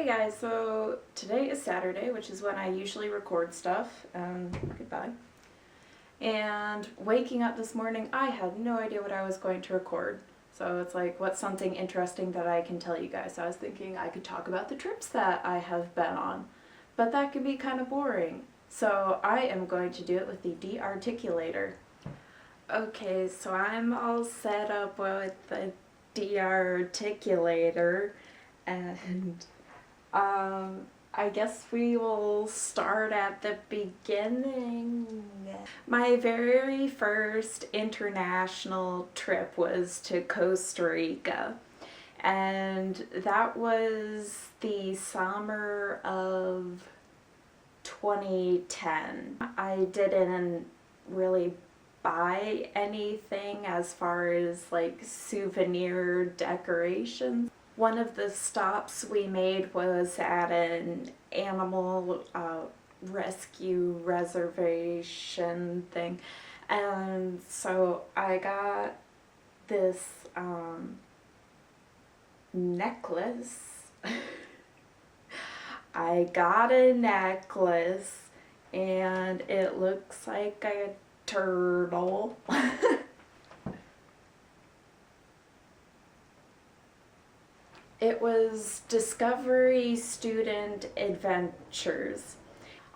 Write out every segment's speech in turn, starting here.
Hey guys, so today is Saturday, which is when I usually record stuff, goodbye. And waking up this morning, I had no idea what I was going to record. So it's like, what's something interesting that I can tell you guys? So I was thinking I could talk about the trips that I have been on, but that could be kind of boring. So I am going to do it with the De-Articulator. Okay, so I'm all set up with the De-Articulator, and I guess we will start at the beginning. My very first international trip was to Costa Rica, and that was the summer of 2010. I didn't really buy anything as far as like souvenir decorations. One of the stops we made was at an animal rescue reservation thing, and so I got this necklace. I got a necklace and it looks like a turtle. It was Discovery Student Adventures.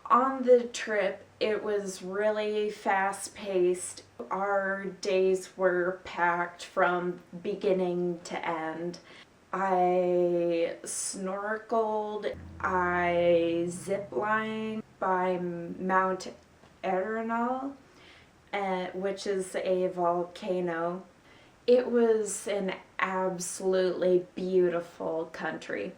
On the trip, it was really fast-paced. Our days were packed from beginning to end. I snorkeled, I ziplined by Mount Arenal, which is a volcano. It was an absolutely beautiful country.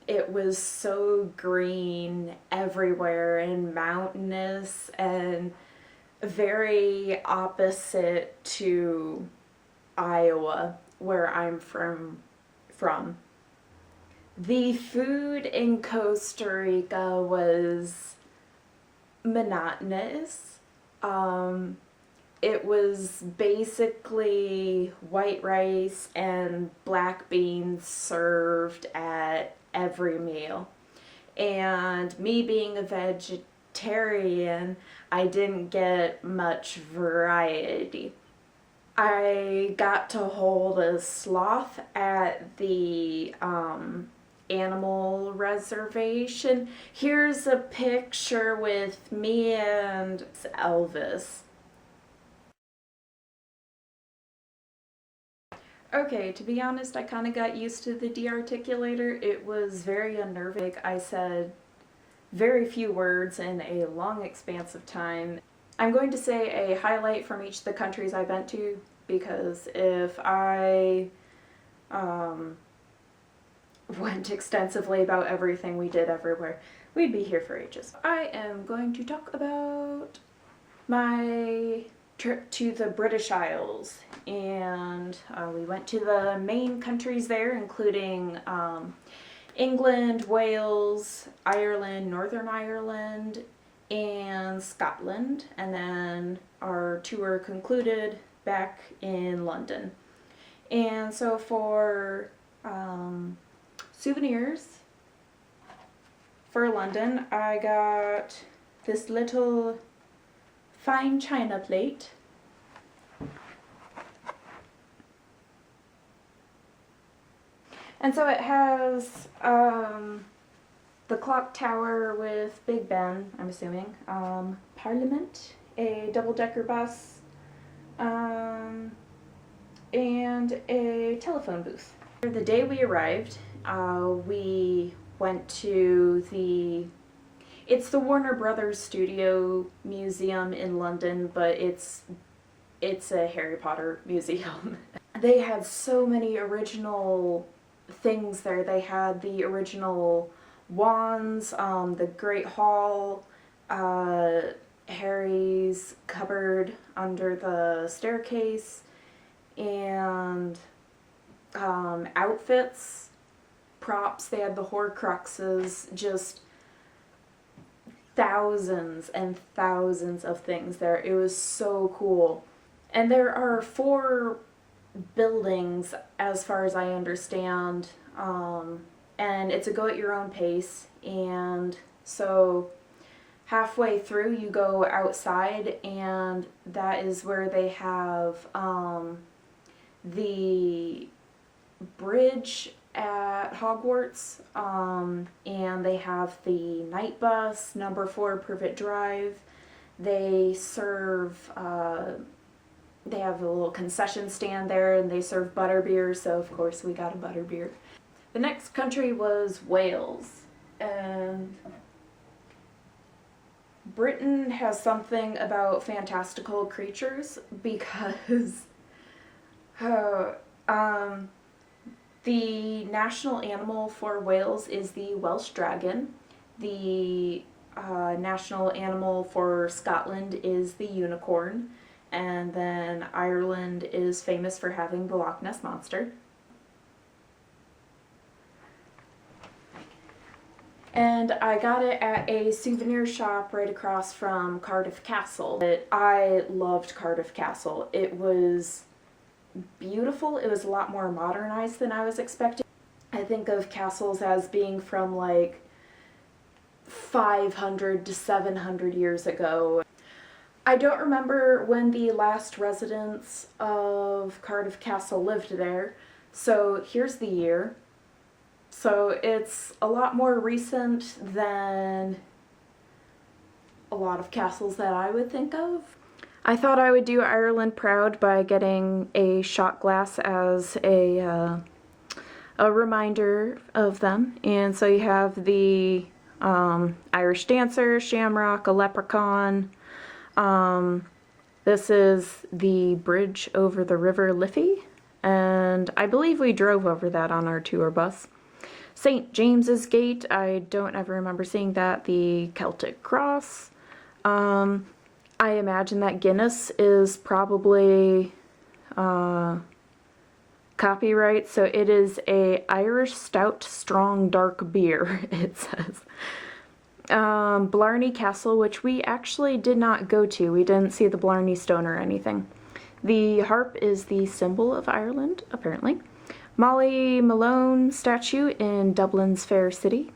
It was so green everywhere and mountainous and very opposite to Iowa, where I'm from. The food in Costa Rica was monotonous. It was basically white rice and black beans served at every meal. And me being a vegetarian, I didn't get much variety. I got to hold a sloth at the animal reservation. Here's a picture with me and Elvis. Okay, to be honest, I kind of got used to the De-Articulator. It was very unnerving. I said very few words in a long expanse of time. I'm going to say a highlight from each of the countries I went to, because if I went extensively about everything we did everywhere, we'd be here for ages. I am going to talk about my trip to the British Isles, and we went to the main countries there, including England, Wales, Ireland, Northern Ireland, and Scotland, and then our tour concluded back in London. And so for souvenirs for London, I got this little fine china plate. And so it has the clock tower with Big Ben, I'm assuming, Parliament, a double-decker bus, and a telephone booth. The day we arrived, we went to it's the Warner Brothers Studio Museum in London, but it's a Harry Potter museum. They had so many original things there. They had the original wands, the Great Hall, Harry's cupboard under the staircase, and outfits, props. They had the Horcruxes, just thousands and thousands of things there. It was so cool. And there are 4 buildings, as far as I understand, and it's a go at your own pace. And so halfway through you go outside, and that is where they have the bridge at Hogwarts, and they have the night bus, number 4 Privet Drive. They serve, they have a little concession stand there, and they serve butterbeer, so of course we got a butterbeer. The next country was Wales, and Britain has something about fantastical creatures because the national animal for Wales is the Welsh dragon. The national animal for Scotland is the unicorn. And then Ireland is famous for having the Loch Ness Monster. And I got it at a souvenir shop right across from Cardiff Castle. I loved Cardiff Castle. It was beautiful. It was a lot more modernized than I was expecting. I think of castles as being from like 500 to 700 years ago. I don't remember when the last residents of Cardiff Castle lived there, so here's the year. So it's a lot more recent than a lot of castles that I would think of. I thought I would do Ireland proud by getting a shot glass as a reminder of them. And so you have the Irish dancer, shamrock, a leprechaun. This is the bridge over the River Liffey, and I believe we drove over that on our tour bus. St. James's Gate, I don't ever remember seeing that. The Celtic Cross. I imagine that Guinness is probably copyright, so it is a Irish stout strong dark beer, it says. Blarney Castle, which we actually did not go to. We didn't see the Blarney Stone or anything. The harp is the symbol of Ireland, apparently. Molly Malone statue in Dublin's Fair City.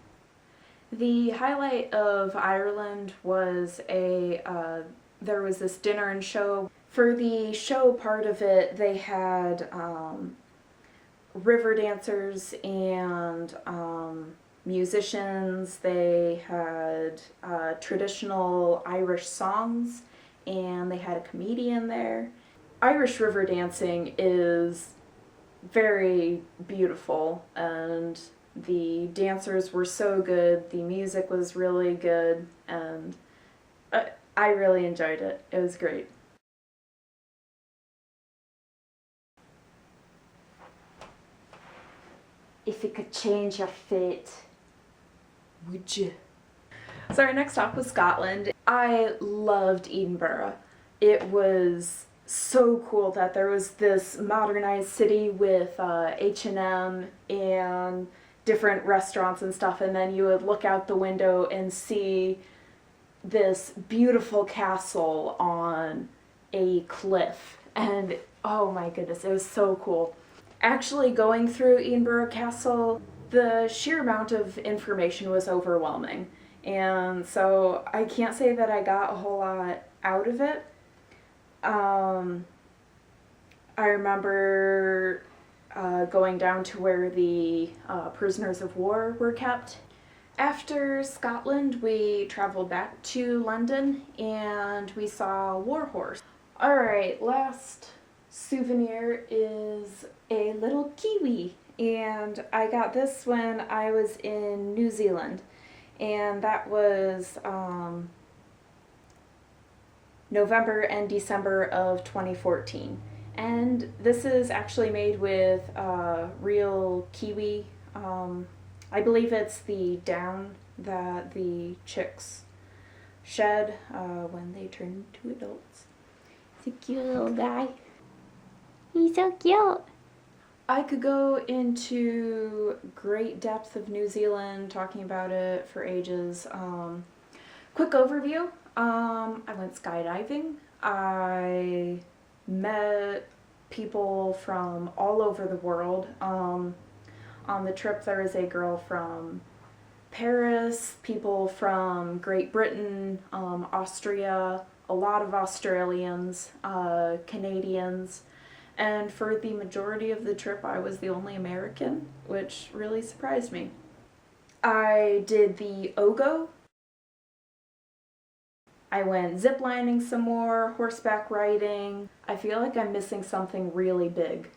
The highlight of Ireland was there was this dinner and show. For the show part of it, they had river dancers and musicians. They had traditional Irish songs, and they had a comedian there. Irish river dancing is very beautiful, and the dancers were so good, the music was really good, and I really enjoyed it. It was great. If you could change your fate, would you? So our next stop was Scotland. I loved Edinburgh. It was so cool that there was this modernized city with H&M and different restaurants and stuff, and then you would look out the window and see this beautiful castle on a cliff, and oh my goodness, it was so cool. Actually going through Edinburgh Castle, the sheer amount of information was overwhelming, and so I can't say that I got a whole lot out of it. I remember going down to where the prisoners of war were kept. After Scotland, we traveled back to London and we saw Warhorse. Alright, last souvenir is a little kiwi, and I got this when I was in New Zealand, and that was November and December of 2014. And this is actually made with real kiwi. I believe it's the down that the chicks shed when they turn into adults. He's a cute little guy. He's so cute. I could go into great depth of New Zealand, talking about it for ages. Quick overview. I went skydiving. I met people from all over the world. On the trip there was a girl from Paris, people from Great Britain, Austria, a lot of Australians, Canadians, and for the majority of the trip I was the only American, which really surprised me. I did the Ogo. I went ziplining some more, horseback riding. I feel like I'm missing something really big.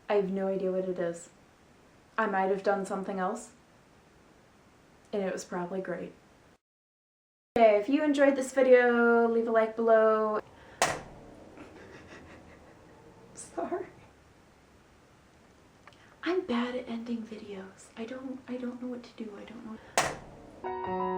I have no idea what it is. I might have done something else, and it was probably great. Okay, if you enjoyed this video, leave a like below. Sorry. I'm bad at ending videos. I don't know what to do. I don't know.